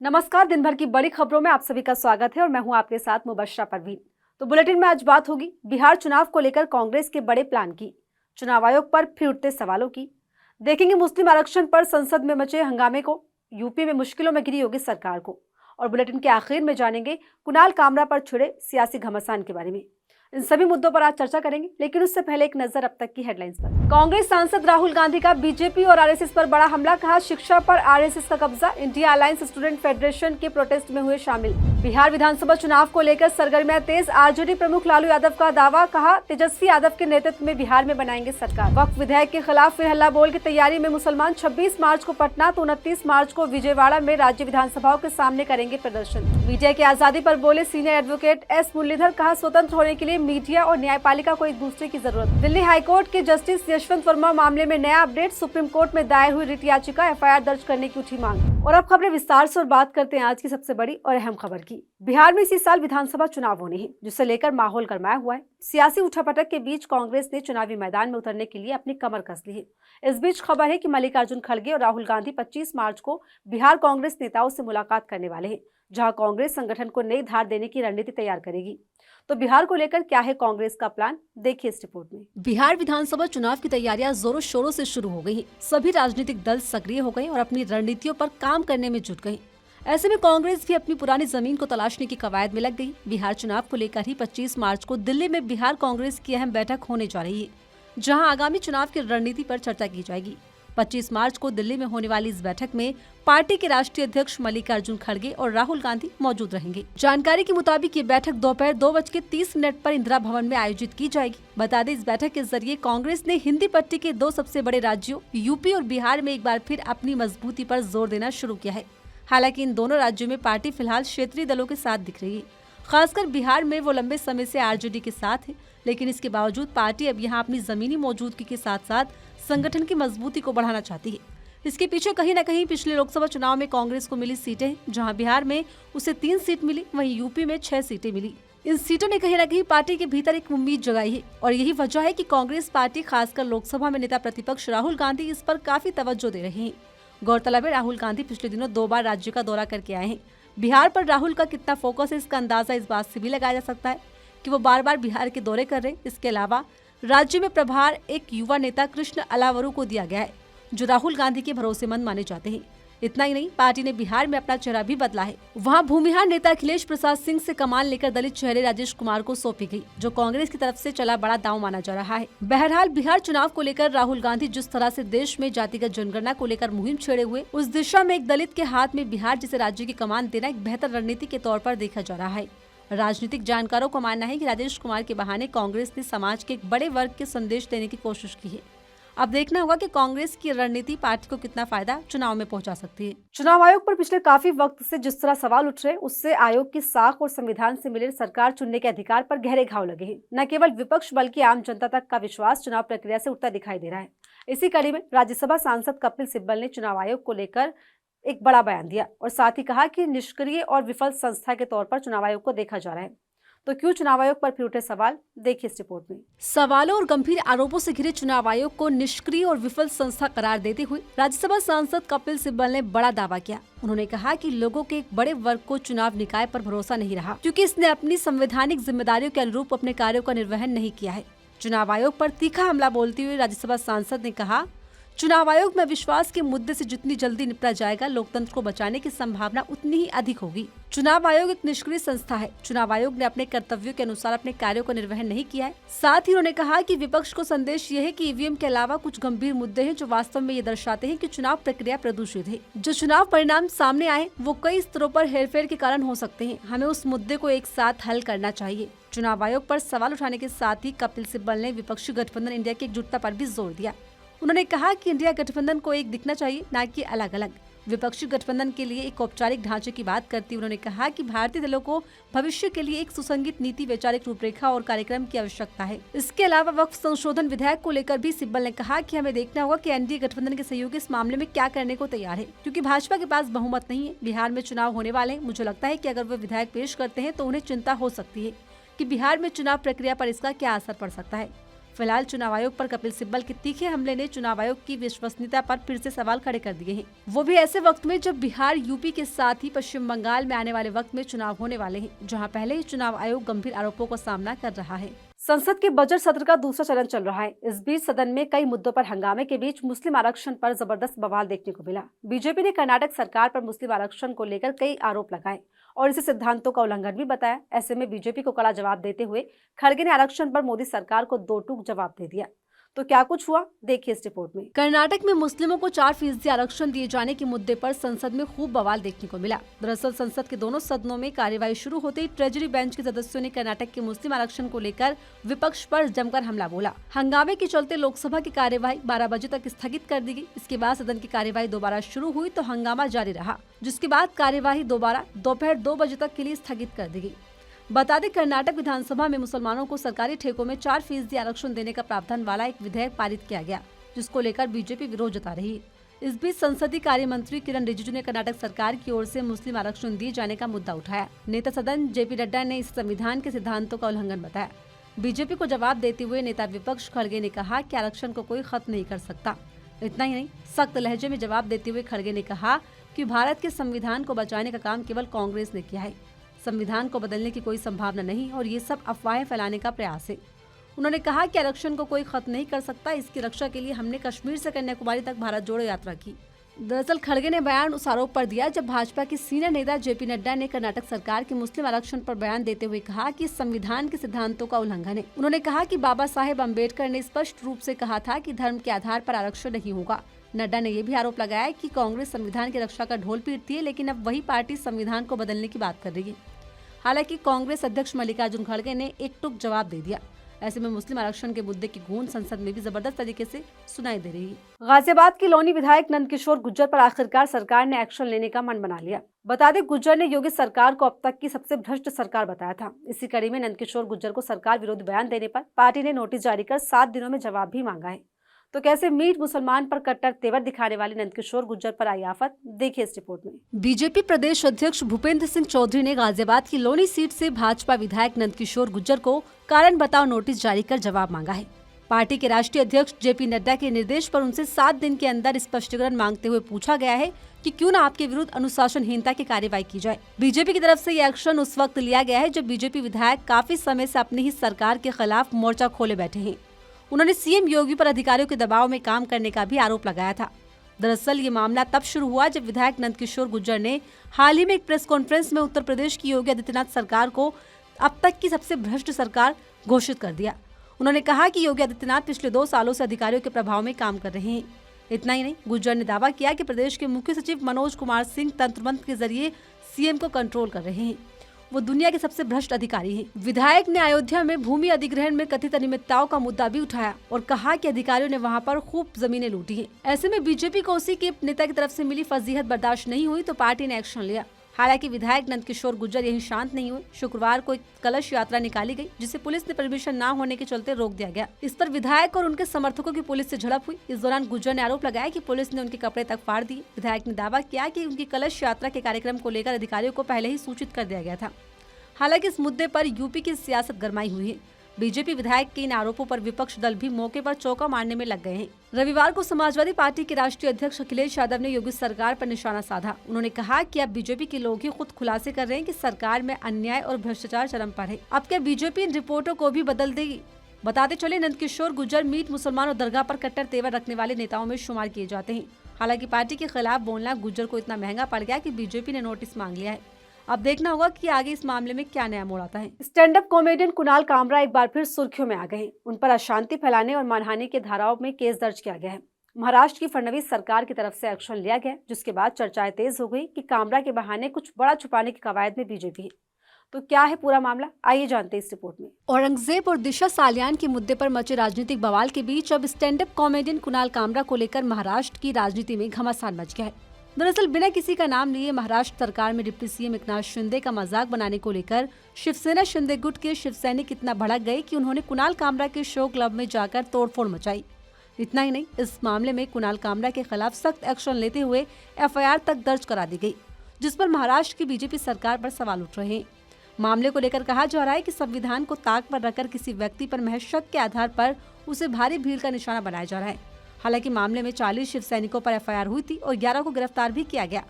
नमस्कार। दिन भर की बड़ी खबरों में आप सभी का स्वागत है और मैं हूं आपके साथ मुबश्शरा परवीन। तो बुलेटिन में आज बात होगी बिहार चुनाव को लेकर कांग्रेस के बड़े प्लान की, चुनाव आयोग पर फिर उठते सवालों की, देखेंगे मुस्लिम आरक्षण पर संसद में मचे हंगामे को, यूपी में मुश्किलों में घिरी योगी सरकार को, और बुलेटिन के आखिर में जानेंगे कुणाल कामरा पर छिड़े सियासी घमासान के बारे में। इन सभी मुद्दों पर आज चर्चा करेंगे, लेकिन उससे पहले एक नजर अब तक की हेडलाइंस पर। कांग्रेस सांसद राहुल गांधी का बीजेपी और आरएसएस पर बड़ा हमला, कहा शिक्षा पर आरएसएस का कब्जा, इंडिया अलायंस स्टूडेंट फेडरेशन के प्रोटेस्ट में हुए शामिल। बिहार विधानसभा चुनाव को लेकर सरगर्मियां तेज, आरजेडी प्रमुख लालू यादव का दावा, कहा तेजस्वी यादव के नेतृत्व में बिहार में बनाएंगे सरकार। वक्फ विधेयक के खिलाफ फिर हल्ला बोल की तैयारी में मुसलमान, 26 मार्च को पटना तो 29 मार्च को विजयवाड़ा में राज्य विधानसभाओं के सामने करेंगे प्रदर्शन। मीडिया की आजादी पर बोले सीनियर एडवोकेट एस मुरलीधर, कहा स्वतंत्र होने के लिए मीडिया और न्यायपालिका को एक दूसरे की जरूरत। दिल्ली हाईकोर्ट के जस्टिस यशवंत वर्मा मामले में नया अपडेट, सुप्रीम कोर्ट में दायर हुई रिट याचिका, एफआईआर दर्ज करने की उठी मांग। और अब खबरें विस्तार से और बात करते हैं आज की सबसे बड़ी और अहम खबर की। बिहार में इसी साल विधानसभा चुनाव होने हैं, जिसे लेकर माहौल गरमाया हुआ है। सियासी उठापटक के बीच कांग्रेस ने चुनावी मैदान में उतरने के लिए अपनी कमर कस ली है। इस बीच खबर है कि मल्लिकार्जुन खड़गे और राहुल गांधी 25 मार्च को बिहार कांग्रेस नेताओं से मुलाकात करने वाले हैं, जहां कांग्रेस संगठन को नई धार देने की रणनीति तैयार करेगी। तो बिहार को लेकर क्या है कांग्रेस का प्लान, देखिए इस रिपोर्ट में। बिहार विधानसभा चुनाव की तैयारियां जोरों शोरों से शुरू हो गई हैं। सभी राजनीतिक दल सक्रिय हो गए और अपनी रणनीतियों पर काम करने में जुट गए। ऐसे में कांग्रेस भी अपनी पुरानी जमीन को तलाशने की कवायद में लग गई। बिहार चुनाव को लेकर ही 25 मार्च को दिल्ली में बिहार कांग्रेस की अहम बैठक होने जा रही है, जहां आगामी चुनाव की रणनीति पर चर्चा की जाएगी। 25 मार्च को दिल्ली में होने वाली इस बैठक में पार्टी के राष्ट्रीय अध्यक्ष मल्लिकार्जुन खड़गे और राहुल गांधी मौजूद रहेंगे। जानकारी के मुताबिक ये बैठक दोपहर 2:30 पर इंदिरा भवन में आयोजित की जाएगी। बता दें, इस बैठक के जरिए कांग्रेस ने हिंदी पट्टी के दो सबसे बड़े राज्यों यूपी और बिहार में एक बार फिर अपनी मजबूती पर जोर देना शुरू किया है। हालांकि इन दोनों राज्यों में पार्टी फिलहाल क्षेत्रीय दलों के साथ दिख रही है। खासकर बिहार में वो लंबे समय से आरजेडी के साथ है, लेकिन इसके बावजूद पार्टी अब यहाँ अपनी जमीनी मौजूदगी के साथ साथ संगठन की मजबूती को बढ़ाना चाहती है। इसके पीछे कहीं न कहीं पिछले लोकसभा चुनाव में कांग्रेस को मिली सीटें हैं, जहां बिहार में उसे 3 सीट मिली, वहीं यूपी में 6 सीटें मिली। इन सीटों ने कहीं न कहीं पार्टी के भीतर एक उम्मीद जगाई है और यही वजह है कि कांग्रेस पार्टी खासकर लोकसभा में नेता प्रतिपक्ष राहुल गांधी इस पर काफी तवज्जो दे रहे हैं। गौरतलब है, राहुल गांधी पिछले दिनों 2 बार राज्य का दौरा करके आए हैं। बिहार पर राहुल का कितना फोकस है, इसका अंदाजा इस बात से भी लगाया जा सकता है कि वो बार बार बिहार के दौरे कर रहे हैं। इसके अलावा राज्य में प्रभार एक युवा नेता कृष्ण अलावरू को दिया गया है, जो राहुल गांधी के भरोसेमंद माने जाते हैं। इतना ही नहीं, पार्टी ने बिहार में अपना चेहरा भी बदला है। वहां भूमिहार नेता अखिलेश प्रसाद सिंह से कमान लेकर दलित चेहरे राजेश कुमार को सौंपी गई, जो कांग्रेस की तरफ से चला बड़ा दांव माना जा रहा है। बहरहाल, बिहार चुनाव को लेकर राहुल गांधी जिस तरह से देश में जातिगत जनगणना को लेकर मुहिम छेड़े हुए, उस दिशा में एक दलित के हाथ में बिहार जैसे राज्य की कमान देना एक बेहतर रणनीति के तौर पर देखा जा रहा है। राजनीतिक जानकारों का मानना है कि राजेश कुमार के बहाने कांग्रेस ने समाज के एक बड़े वर्ग के संदेश देने की कोशिश की है। अब देखना होगा कि कांग्रेस की रणनीति पार्टी को कितना फायदा चुनाव में पहुंचा सकती है। चुनाव आयोग पर पिछले काफी वक्त से जिस तरह सवाल उठ रहे हैं, उससे आयोग की साख और संविधान से मिले सरकार चुनने के अधिकार पर गहरे घाव लगे हैं। न केवल विपक्ष बल्कि आम जनता तक का विश्वास चुनाव प्रक्रिया से उठता दिखाई दे रहा है। इसी कड़ी में राज्यसभा सांसद कपिल सिब्बल ने चुनाव आयोग को लेकर एक बड़ा बयान दिया और साथ ही कहा कि निष्क्रिय और विफल संस्था के तौर पर चुनाव आयोग को देखा जा रहा है। तो क्यों चुनाव आयोग पर फिर उठे सवाल, देखिए इस रिपोर्ट में। सवालों और गंभीर आरोपों से घिरे चुनाव आयोग को निष्क्रिय और विफल संस्था करार देते हुए राज्यसभा सांसद कपिल सिब्बल ने बड़ा दावा किया। उन्होंने कहा कि लोगों के एक बड़े वर्ग को चुनाव निकाय पर भरोसा नहीं रहा, क्योंकि इसने अपनी संवैधानिक जिम्मेदारियों के अनुरूप अपने कार्यों का निर्वहन नहीं किया है। चुनाव आयोग पर तीखा हमला बोलते हुए राज्यसभा सांसद ने कहा, चुनाव आयोग में विश्वास के मुद्दे से जितनी जल्दी निपटा जाएगा, लोकतंत्र को बचाने की संभावना उतनी ही अधिक होगी। चुनाव आयोग एक निष्क्रिय संस्था है। चुनाव आयोग ने अपने कर्तव्यों के अनुसार अपने कार्यों का निर्वहन नहीं किया है। साथ ही उन्होंने कहा कि विपक्ष को संदेश ये है कि ईवीएम के अलावा कुछ गंभीर मुद्दे हैं जो वास्तव में ये दर्शाते हैं कि चुनाव प्रक्रिया प्रदूषित है। जो चुनाव परिणाम सामने आए वो कई स्तरों पर हेरफेर के कारण हो सकते हैं। हमें उस मुद्दे को एक साथ हल करना चाहिए। चुनाव आयोग पर सवाल उठाने के साथ ही कपिल सिब्बल ने विपक्षी गठबंधन इंडिया की एकजुटता पर भी जोर दिया। उन्होंने कहा कि इंडिया गठबंधन को एक दिखना चाहिए, न कि अलग अलग। विपक्षी गठबंधन के लिए एक औपचारिक ढांचे की बात करते हुए उन्होंने कहा कि भारतीय दलों को भविष्य के लिए एक सुसंगत नीति, वैचारिक रूपरेखा और कार्यक्रम की आवश्यकता है। इसके अलावा वक्फ संशोधन विधेयक को लेकर भी सिब्बल ने कहा कि हमें देखना होगा कि एनडीए गठबंधन के सहयोगी इस मामले में क्या करने को तैयार है, क्योंकि भाजपा के पास बहुमत नहीं है। बिहार में चुनाव होने वाले हैं। मुझे लगता है कि अगर वे विधेयक पेश करते हैं तो उन्हें चिंता हो सकती है कि बिहार में चुनाव प्रक्रिया पर इसका क्या असर पड़ सकता है। फिलहाल चुनाव आयोग पर कपिल सिब्बल के तीखे हमले ने चुनाव आयोग की विश्वसनीयता पर फिर से सवाल खड़े कर दिए हैं। वो भी ऐसे वक्त में जब बिहार, यूपी के साथ ही पश्चिम बंगाल में आने वाले वक्त में चुनाव होने वाले हैं, जहां पहले ही चुनाव आयोग गंभीर आरोपों का सामना कर रहा है। संसद के बजट सत्र का दूसरा चरण चल रहा है। इस बीच सदन में कई मुद्दों पर हंगामे के बीच मुस्लिम आरक्षण पर जबरदस्त बवाल देखने को मिला। बीजेपी ने कर्नाटक सरकार पर मुस्लिम आरक्षण को लेकर कई आरोप लगाए और इसे सिद्धांतों का उल्लंघन भी बताया। ऐसे में बीजेपी को कड़ा जवाब देते हुए खड़गे ने आरक्षण पर मोदी सरकार को दो टूक जवाब दे दिया। तो क्या कुछ हुआ, देखिए इस रिपोर्ट में। कर्नाटक में मुस्लिमों को 4% आरक्षण दिए जाने के मुद्दे पर संसद में खूब बवाल देखने को मिला। दरअसल संसद के दोनों सदनों में कार्यवाही शुरू होते ही ट्रेजरी बेंच के सदस्यों ने कर्नाटक के मुस्लिम आरक्षण को लेकर विपक्ष पर जमकर हमला बोला। हंगामे के चलते लोकसभा की कार्यवाही 12 बजे तक स्थगित कर दी गई। इसके बाद सदन की कार्यवाही दोबारा शुरू हुई तो हंगामा जारी रहा, जिसके बाद कार्यवाही दोबारा दोपहर 2 बजे तक के लिए स्थगित कर दी गई। बता दें, कर्नाटक विधानसभा में मुसलमानों को सरकारी ठेकों में 4% आरक्षण देने का प्रावधान वाला एक विधेयक पारित किया गया, जिसको लेकर बीजेपी विरोध जता रही है। इस बीच संसदीय कार्य मंत्री किरण रिजिजू ने कर्नाटक सरकार की ओर से मुस्लिम आरक्षण दिए जाने का मुद्दा उठाया। नेता सदन जेपी नड्डा ने इस संविधान के सिद्धांतों का उल्लंघन बताया। बीजेपी को जवाब देते हुए नेता विपक्ष खड़गे ने कहा कि आरक्षण को कोई खत्म नहीं कर सकता। इतना ही नहीं, सख्त लहजे में जवाब देते हुए खड़गे ने कहा कि भारत के संविधान को बचाने का काम केवल कांग्रेस ने किया है। संविधान को बदलने की कोई संभावना नहीं और ये सब अफवाहें फैलाने का प्रयास है। उन्होंने कहा कि आरक्षण को कोई खत्म नहीं कर सकता। इसकी रक्षा के लिए हमने कश्मीर से कन्याकुमारी तक भारत जोड़ो यात्रा की। दरअसल खड़गे ने बयान उस आरोप पर दिया जब भाजपा के सीनियर नेता जेपी नड्डा ने कर्नाटक सरकार के मुस्लिम आरक्षण पर बयान देते हुए कहा कि संविधान के सिद्धांतों का उल्लंघन है। उन्होंने कहा कि बाबा साहेब अम्बेडकर ने स्पष्ट रूप से कहा था कि धर्म के आधार पर आरक्षण नहीं होगा। नड्डा ने यह भी आरोप लगाया कि कांग्रेस संविधान की रक्षा का ढोल पीटती है, लेकिन अब वही पार्टी संविधान को बदलने की बात कर रही है। हालांकि कांग्रेस अध्यक्ष मल्लिकार्जुन खड़गे ने एक टुक जवाब दे दिया। ऐसे में मुस्लिम आरक्षण के मुद्दे की गूंज संसद में भी जबरदस्त तरीके से सुनाई दे रही है। गाजियाबाद की लोनी विधायक नंदकिशोर गुर्जर पर आखिरकार सरकार ने एक्शन लेने का मन बना लिया। बता दें, गुर्जर ने योगी सरकार को अब तक की सबसे भ्रष्ट सरकार बताया था। इसी कड़ी में नंदकिशोर गुर्जर को सरकार विरोधी बयान देने पर पार्टी ने नोटिस जारी कर 7 दिनों में जवाब भी मांगा है। तो कैसे मीठ मुसलमान पर कट्टर तेवर दिखाने वाले नंदकिशोर गुर्जर पर आई आफत, देखिए इस रिपोर्ट में। बीजेपी प्रदेश अध्यक्ष भूपेंद्र सिंह चौधरी ने गाजियाबाद की लोनी सीट से भाजपा विधायक नंदकिशोर गुर्जर को कारण बताओ नोटिस जारी कर जवाब मांगा है। पार्टी के राष्ट्रीय अध्यक्ष जेपी नड्डा के निर्देश पर उनसे 7 दिन के अंदर स्पष्टीकरण मांगते हुए पूछा गया है कि क्यों न आपके विरुद्ध अनुशासनहीनता की कार्रवाई की जाए। बीजेपी की तरफ से ये एक्शन उस वक्त लिया गया है जब बीजेपी विधायक काफी समय से अपनी ही सरकार के खिलाफ मोर्चा खोले बैठे हैं। उन्होंने सीएम योगी पर अधिकारियों के दबाव में काम करने का भी आरोप लगाया था। दरअसल ये मामला तब शुरू हुआ जब विधायक नंदकिशोर गुर्जर ने हाल ही में एक प्रेस कॉन्फ्रेंस में उत्तर प्रदेश की योगी आदित्यनाथ सरकार को अब तक की सबसे भ्रष्ट सरकार घोषित कर दिया। उन्होंने कहा कि योगी आदित्यनाथ पिछले 2 सालों से अधिकारियों के प्रभाव में काम कर रहे हैं। इतना ही नहीं, गुर्जर ने दावा किया कि प्रदेश के मुख्य सचिव मनोज कुमार सिंह तंत्र मंत्र के जरिए सीएम को कंट्रोल कर रहे हैं। वो दुनिया के सबसे भ्रष्ट अधिकारी हैं। विधायक ने अयोध्या में भूमि अधिग्रहण में कथित अनियमितताओं का मुद्दा भी उठाया और कहा कि अधिकारियों ने वहां पर खूब जमीनें लूटी हैं। ऐसे में बीजेपी को उसी के नेता की तरफ से मिली फजीहत बर्दाश्त नहीं हुई तो पार्टी ने एक्शन लिया। हालांकि विधायक नंदकिशोर गुर्जर यही शांत नहीं हुए। शुक्रवार को एक कलश यात्रा निकाली गई, जिसे पुलिस ने परमिशन न होने के चलते रोक दिया गया। इस पर विधायक और उनके समर्थकों की पुलिस से झड़प हुई। इस दौरान गुर्जर ने आरोप लगाया कि पुलिस ने उनके कपड़े तक फाड़ दिए। विधायक ने दावा किया कि उनकी कलश यात्रा के कार्यक्रम को लेकर अधिकारियों को पहले ही सूचित कर दिया गया था। हालांकि इस मुद्दे पर यूपी की सियासत गरमाई हुई है। बीजेपी विधायक के इन आरोपों पर विपक्ष दल भी मौके पर चौका मारने में लग गए हैं। रविवार को समाजवादी पार्टी के राष्ट्रीय अध्यक्ष अखिलेश यादव ने योगी सरकार पर निशाना साधा। उन्होंने कहा कि अब बीजेपी के लोग ही खुद खुलासे कर रहे हैं कि सरकार में अन्याय और भ्रष्टाचार चरम पर है। अब क्या बीजेपी इन रिपोर्टों को भी बदल देगी? बताते चले, नंदकिशोर गुर्जर मीट मुसलमान और दरगाह पर कट्टर तेवर रखने वाले नेताओं में शुमार किए जाते हैं। हालांकि पार्टी के खिलाफ बोलना गुर्जर को इतना महंगा पड़ गया कि बीजेपी ने नोटिस मांग लिया है। अब देखना होगा कि आगे इस मामले में क्या नया मोड़ आता है। Stand up comedian Kunal Kamra एक बार फिर सुर्खियों में आ गए हैं। उन पर अशांति फैलाने और मानहानि के धाराओं में केस दर्ज किया गया है। महाराष्ट्र की फडणवीस सरकार की तरफ से एक्शन लिया गया, जिसके बाद चर्चाएं तेज हो गई कि कामरा के बहाने कुछ बड़ा छुपाने की कवायद में बीजेपी है। तो क्या है पूरा मामला, आइए जानते हैं इस रिपोर्ट में। औरंगजेब और दिशा सालियान के मुद्दे पर मचे राजनीतिक बवाल के बीच अब stand up comedian Kunal Kamra को लेकर महाराष्ट्र की राजनीति में घमासान मच गया है। दरअसल बिना किसी का नाम लिए महाराष्ट्र सरकार में डिप्टी सीएम एकनाथ शिंदे का मजाक बनाने को लेकर शिवसेना शिंदे गुट के शिव सैनिक इतना भड़क गए कि उन्होंने कुणाल कामरा के शो क्लब में जाकर तोड़फोड़ मचाई। इतना ही नहीं, इस मामले में कुणाल कामरा के खिलाफ सख्त एक्शन लेते हुए एफआईआर तक दर्ज करा दी गई, जिस पर महाराष्ट्र की बीजेपी सरकार पर सवाल उठ रहे हैं। मामले को लेकर कहा जा रहा है कि संविधान को ताक पर रखकर किसी व्यक्ति पर महज शक के आधार पर उसे भारी भीड़ का निशाना बनाया जा रहा है। हालांकि मामले में 40 शिव सैनिकों पर एफआईआर हुई थी और 11 को गिरफ्तार भी किया गया,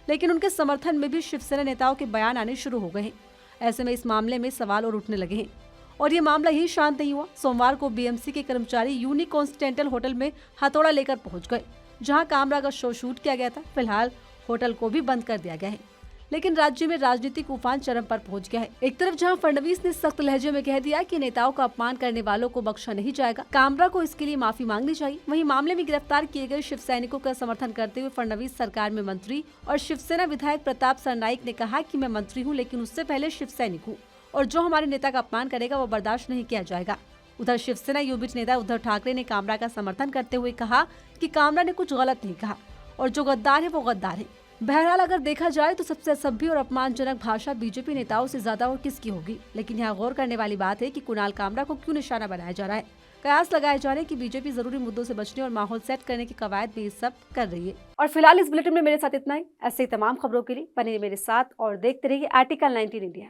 लेकिन उनके समर्थन में भी शिवसेना नेताओं के बयान आने शुरू हो गए हैं। ऐसे में इस मामले में सवाल और उठने लगे हैं और ये मामला यही शांत नहीं हुआ। सोमवार को बीएमसी के कर्मचारी यूनिक कॉन्टिनेंटल होटल में हथौड़ा लेकर पहुंच गए, जहां कामरा का शो शूट किया गया था। फिलहाल होटल को भी बंद कर दिया गया है, लेकिन राज्य में राजनीतिक उफान चरम पर पहुंच गया है। एक तरफ जहां फडणवीस ने सख्त लहजे में कह दिया कि नेताओं का अपमान करने वालों को बख्शा नहीं जाएगा, कामरा को इसके लिए माफी मांगनी चाहिए। वहीं मामले में गिरफ्तार किए गए शिव सैनिकों का समर्थन करते हुए फडणवीस सरकार में मंत्री और शिवसेना विधायक प्रताप सरनाईक ने कहा कि मैं मंत्री हूँ, लेकिन उससे पहले शिव सैनिक हूँ और जो हमारे नेता का अपमान करेगा वो बर्दाश्त नहीं किया जाएगा। उधर शिवसेना युविच नेता उद्धव ठाकरे ने कामरा का समर्थन करते हुए कहा कि कामरा ने कुछ गलत नहीं कहा और जो गद्दार है वो गद्दार है। बहरहाल अगर देखा जाए तो सबसे असभ्य और अपमानजनक भाषा बीजेपी नेताओं से ज्यादा और किसकी होगी। लेकिन यहाँ गौर करने वाली बात है कि कुणाल कामरा को क्यों निशाना बनाया जा रहा है। कयास लगाए जा रहे हैं कि बीजेपी जरूरी मुद्दों से बचने और माहौल सेट करने की कवायद में ये सब कर रही है। और फिलहाल इस बुलेटिन में मेरे साथ इतना ही। ऐसे ही तमाम खबरों के लिए बने मेरे साथ और देखते रहिए आर्टिकल 19 इंडिया।